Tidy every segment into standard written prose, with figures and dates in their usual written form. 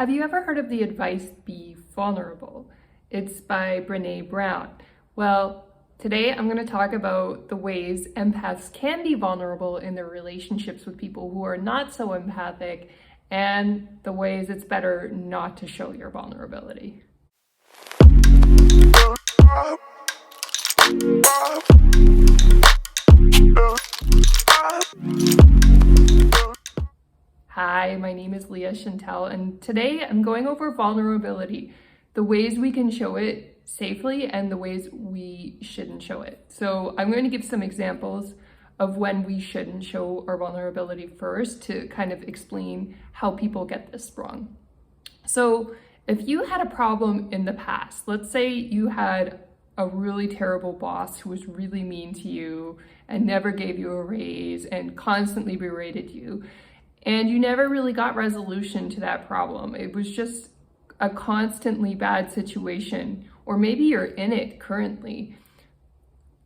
Have you ever heard of the advice, be vulnerable? It's by Brene Brown. Well, today I'm going to talk about the ways empaths can be vulnerable in their relationships with people who are not so empathic, and the ways it's better not to show your vulnerability. Hi, my name is Leah Chantel, and today I'm going over vulnerability, the ways we can show it safely and the ways we shouldn't show it. So I'm going to give some examples of when we shouldn't show our vulnerability first to kind of explain how people get this wrong. So if you had a problem in the past, let's say you had a really terrible boss who was really mean to you and never gave you a raise and constantly berated you, and you never really got resolution to that problem. It was just a constantly bad situation, or maybe you're in it currently.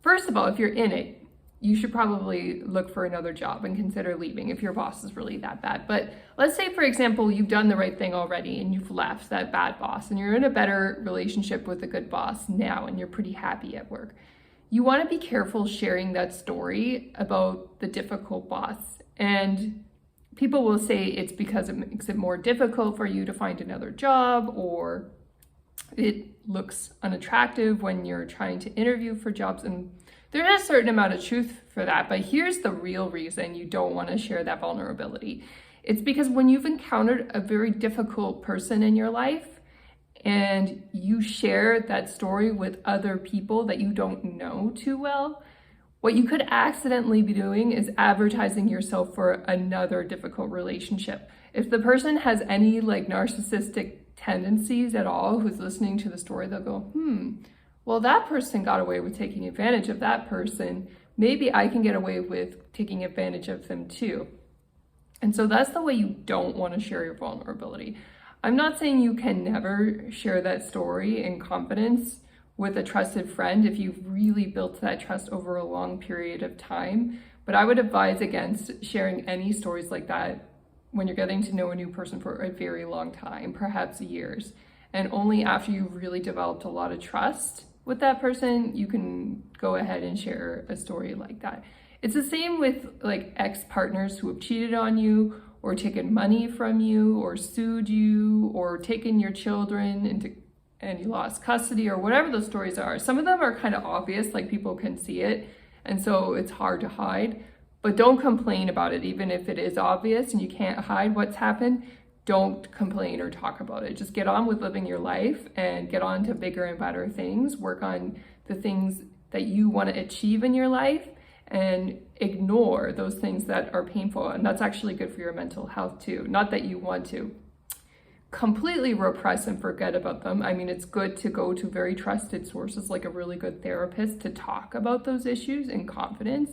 First of all, if you're in it, you should probably look for another job and consider leaving if your boss is really that bad. But let's say, for example, you've done the right thing already and you've left that bad boss and you're in a better relationship with a good boss now and you're pretty happy at work. You want to be careful sharing that story about the difficult boss. And people will say it's because it makes it more difficult for you to find another job, or it looks unattractive when you're trying to interview for jobs. And there's a certain amount of truth for that, but here's the real reason you don't want to share that vulnerability. It's because when you've encountered a very difficult person in your life and you share that story with other people that you don't know too well, what you could accidentally be doing is advertising yourself for another difficult relationship. If the person has any narcissistic tendencies at all who's listening to the story, they'll go, well, that person got away with taking advantage of that person. Maybe I can get away with taking advantage of them too. And so that's the way you don't want to share your vulnerability. I'm not saying you can never share that story in confidence with a trusted friend if you've really built that trust over a long period of time. But I would advise against sharing any stories like that when you're getting to know a new person for a very long time, perhaps years. And only after you've really developed a lot of trust with that person, you can go ahead and share a story like that. It's the same with ex-partners who have cheated on you or taken money from you or sued you or taken your children and you lost custody, or whatever those stories are. Some of them are kind of obvious, like people can see it, and so it's hard to hide. But don't complain about it, even if it is obvious and you can't hide what's happened. Don't complain or talk about it. Just get on with living your life and get on to bigger and better things. Work on the things that you want to achieve in your life and ignore those things that are painful. And that's actually good for your mental health too. Not that you want to completely repress and forget about them. I mean, it's good to go to very trusted sources like a really good therapist to talk about those issues in confidence,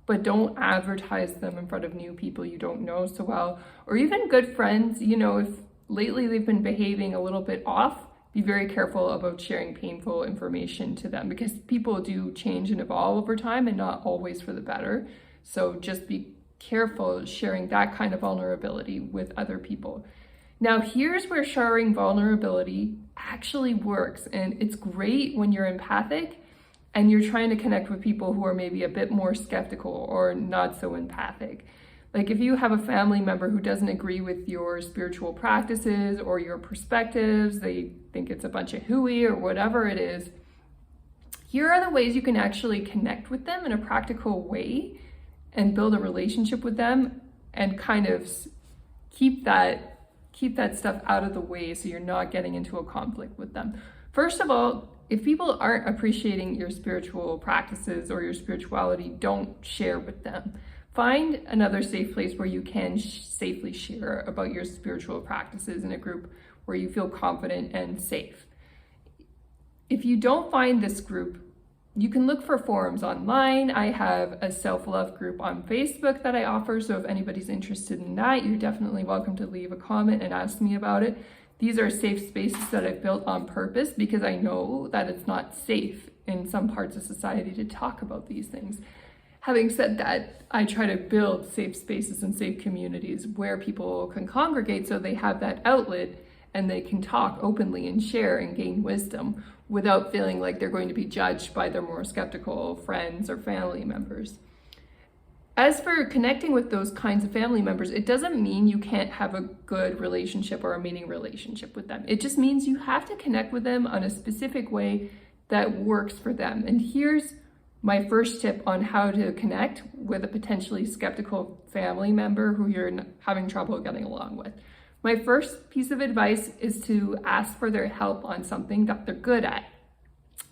but don't advertise them in front of new people you don't know so well, or even good friends. If lately they've been behaving a little bit off, be very careful about sharing painful information to them, because people do change and evolve over time and not always for the better. So just be careful sharing that kind of vulnerability with other people. Now, here's where sharing vulnerability actually works, and it's great when you're empathic and you're trying to connect with people who are maybe a bit more skeptical or not so empathic. Like if you have a family member who doesn't agree with your spiritual practices or your perspectives, they think it's a bunch of hooey or whatever it is, here are the ways you can actually connect with them in a practical way and build a relationship with them and kind of keep that stuff out of the way so you're not getting into a conflict with them. First of all, if people aren't appreciating your spiritual practices or your spirituality, don't share with them. Find another safe place where you can safely share about your spiritual practices in a group where you feel confident and safe. If you don't find this group, you can look for forums online. I have a self-love group on Facebook that I offer, so if anybody's interested in that, you're definitely welcome to leave a comment and ask me about it. These are safe spaces that I've built on purpose because I know that it's not safe in some parts of society to talk about these things. Having said that, I try to build safe spaces and safe communities where people can congregate so they have that outlet and they can talk openly and share and gain wisdom without feeling like they're going to be judged by their more skeptical friends or family members. As for connecting with those kinds of family members, it doesn't mean you can't have a good relationship or a meaning relationship with them. It just means you have to connect with them on a specific way that works for them. And here's my first tip on how to connect with a potentially skeptical family member who you're having trouble getting along with. My first piece of advice is to ask for their help on something that they're good at.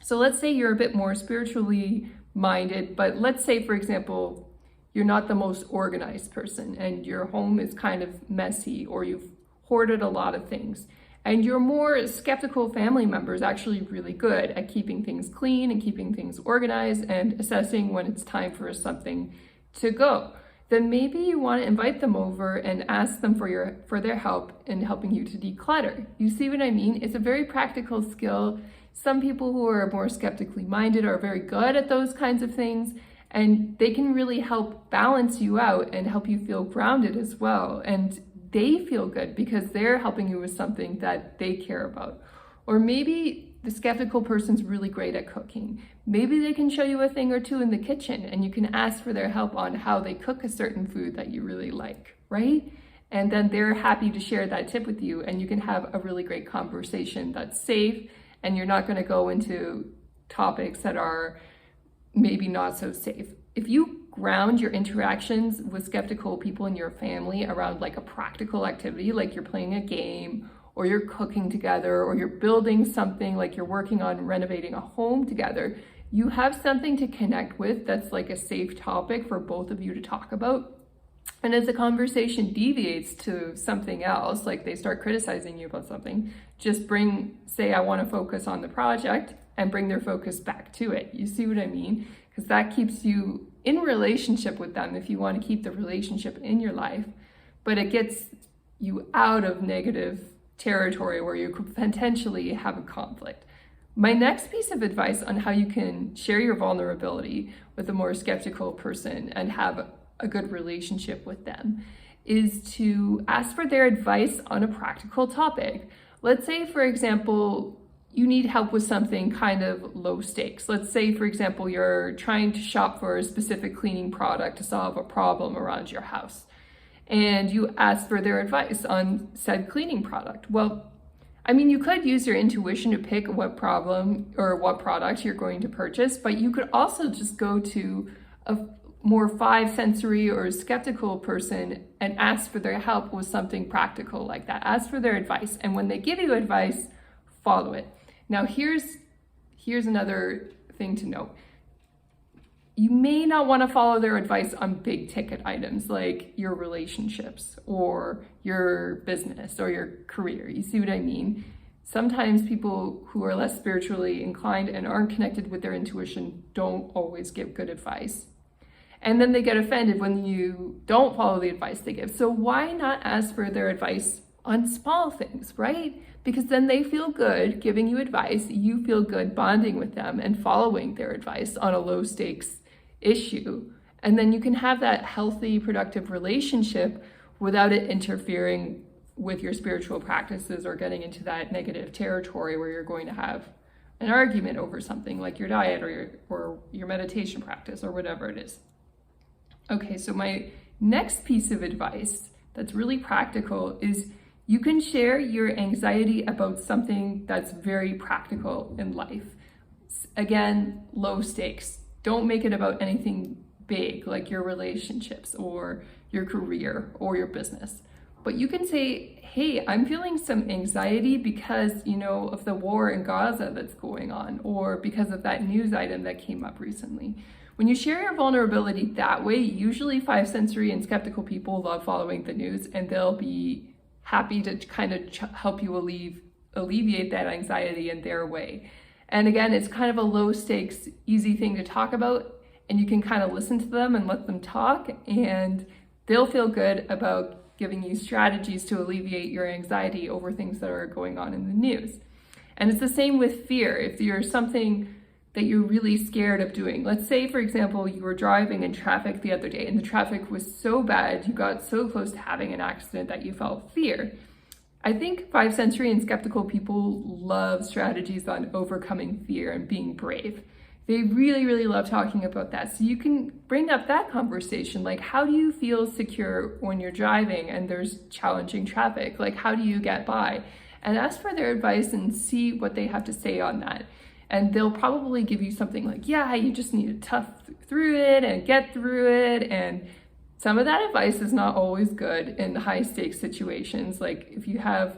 So let's say you're a bit more spiritually minded, but let's say, for example, you're not the most organized person and your home is kind of messy, or you've hoarded a lot of things. And your more skeptical family member is actually really good at keeping things clean and keeping things organized and assessing when it's time for something to go. Then maybe you want to invite them over and ask them for their help in helping you to declutter. You see what I mean? It's a very practical skill. Some people who are more skeptically minded are very good at those kinds of things, and they can really help balance you out and help you feel grounded as well. And they feel good because they're helping you with something that they care about. Or maybe the skeptical person's really great at cooking. Maybe they can show you a thing or two in the kitchen and you can ask for their help on how they cook a certain food that you really like, right? And then they're happy to share that tip with you, and you can have a really great conversation that's safe, and you're not going to go into topics that are maybe not so safe. If you ground your interactions with skeptical people in your family around like a practical activity, like you're playing a game, or you're cooking together, or you're building something, like you're working on renovating a home together, you have something to connect with that's like a safe topic for both of you to talk about. And as the conversation deviates to something else, like they start criticizing you about something, just say, I want to focus on the project, and bring their focus back to it. You see what I mean? Because that keeps you in relationship with them if you want to keep the relationship in your life, but it gets you out of negative territory where you could potentially have a conflict. My next piece of advice on how you can share your vulnerability with a more skeptical person and have a good relationship with them is to ask for their advice on a practical topic. Let's say, for example, you need help with something kind of low stakes. Let's say, for example, you're trying to shop for a specific cleaning product to solve a problem around your house, and you ask for their advice on said cleaning product. Well, I mean, you could use your intuition to pick what problem or what product you're going to purchase, but you could also just go to a more five-sensory or skeptical person and ask for their help with something practical like that. Ask for their advice, and when they give you advice, follow it. Now, here's another thing to note. You may not want to follow their advice on big ticket items like your relationships or your business or your career. You see what I mean? Sometimes people who are less spiritually inclined and aren't connected with their intuition don't always give good advice. And then they get offended when you don't follow the advice they give. So why not ask for their advice on small things, right? Because then they feel good giving you advice, you feel good bonding with them and following their advice on a low stakes issue. And then you can have that healthy, productive relationship without it interfering with your spiritual practices or getting into that negative territory where you're going to have an argument over something like your diet or your meditation practice or whatever it is. Okay, so my next piece of advice that's really practical is you can share your anxiety about something that's very practical in life. Again, low stakes. Don't make it about anything big like your relationships or your career or your business. But you can say, hey, I'm feeling some anxiety because, of the war in Gaza that's going on, or because of that news item that came up recently. When you share your vulnerability that way, usually five sensory and skeptical people love following the news, and they'll be happy to kind of help you alleviate that anxiety in their way. And again, it's kind of a low stakes, easy thing to talk about, and you can kind of listen to them and let them talk, and they'll feel good about giving you strategies to alleviate your anxiety over things that are going on in the news. And it's the same with fear. If you're something that you're really scared of doing. Let's say, for example, you were driving in traffic the other day and the traffic was so bad, you got so close to having an accident that you felt fear. I think 5th century and skeptical people love strategies on overcoming fear and being brave. They really, really love talking about that. So you can bring up that conversation. Like, how do you feel secure when you're driving and there's challenging traffic? Like, how do you get by? And ask for their advice and see what they have to say on that. And they'll probably give you something like, yeah, you just need to tough through it and get through it. And some of that advice is not always good in high stakes situations. Like if you have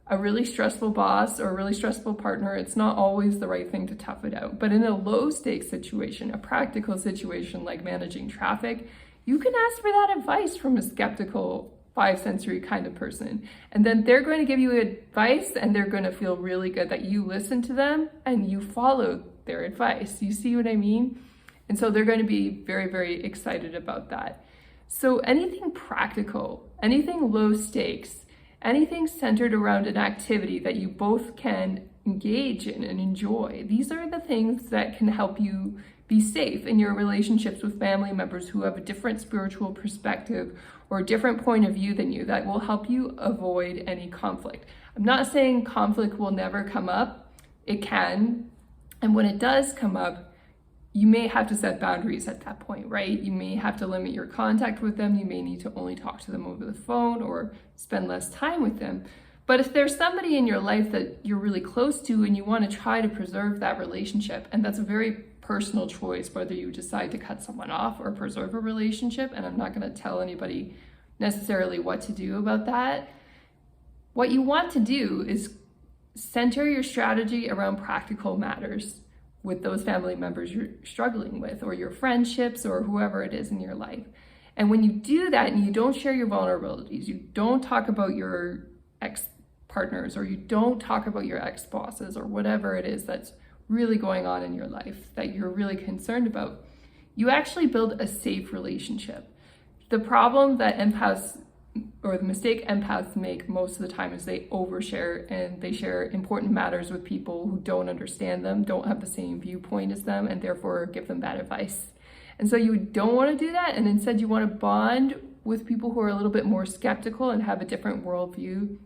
a really stressful boss or a really stressful partner, it's not always the right thing to tough it out. But in a low stakes situation, a practical situation like managing traffic, you can ask for that advice from a skeptical 5th century kind of person. And then they're going to give you advice and they're going to feel really good that you listen to them and you follow their advice. You see what I mean? And so they're going to be very, very excited about that. So anything practical, anything low stakes, anything centered around an activity that you both can engage in and enjoy, these are the things that can help you be safe in your relationships with family members who have a different spiritual perspective or a different point of view than you, that will help you avoid any conflict. I'm not saying conflict will never come up. It can. And when it does come up, you may have to set boundaries at that point, right? You may have to limit your contact with them. You may need to only talk to them over the phone or spend less time with them. But if there's somebody in your life that you're really close to and you want to try to preserve that relationship, and that's a very personal choice whether you decide to cut someone off or preserve a relationship, and I'm not going to tell anybody necessarily what to do about that. What you want to do is center your strategy around practical matters with those family members you're struggling with, or your friendships, or whoever it is in your life. And when you do that and you don't share your vulnerabilities, you don't talk about your ex-partners, or you don't talk about your ex-bosses, or whatever it is that's really going on in your life that you're really concerned about, you actually build a safe relationship. The problem that empaths, or the mistake empaths make most of the time, is they overshare and they share important matters with people who don't understand them, don't have the same viewpoint as them, and therefore give them bad advice. And so you don't want to do that, and instead you want to bond with people who are a little bit more skeptical and have a different worldview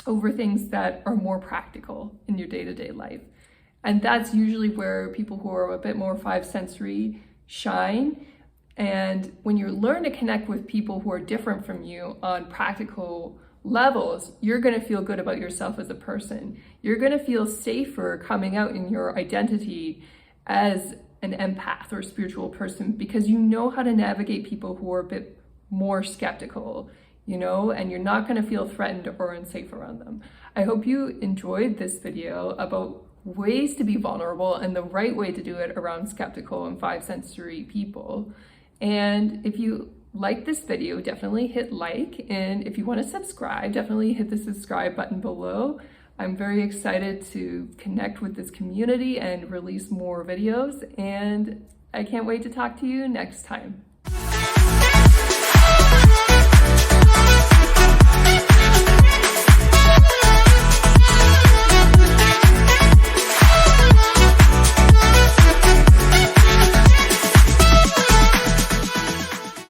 over things that are more practical in your day-to-day life. And that's usually where people who are a bit more 5th century shine. And when you learn to connect with people who are different from you on practical levels, you're going to feel good about yourself as a person. You're going to feel safer coming out in your identity as an empath or spiritual person, because you know how to navigate people who are a bit more skeptical, and you're not going to feel threatened or unsafe around them. I hope you enjoyed this video about ways to be vulnerable and the right way to do it around skeptical and 5th century people. And if you like this video, definitely hit like. And if you want to subscribe, definitely hit the subscribe button below. I'm very excited to connect with this community and release more videos. And I can't wait to talk to you next time.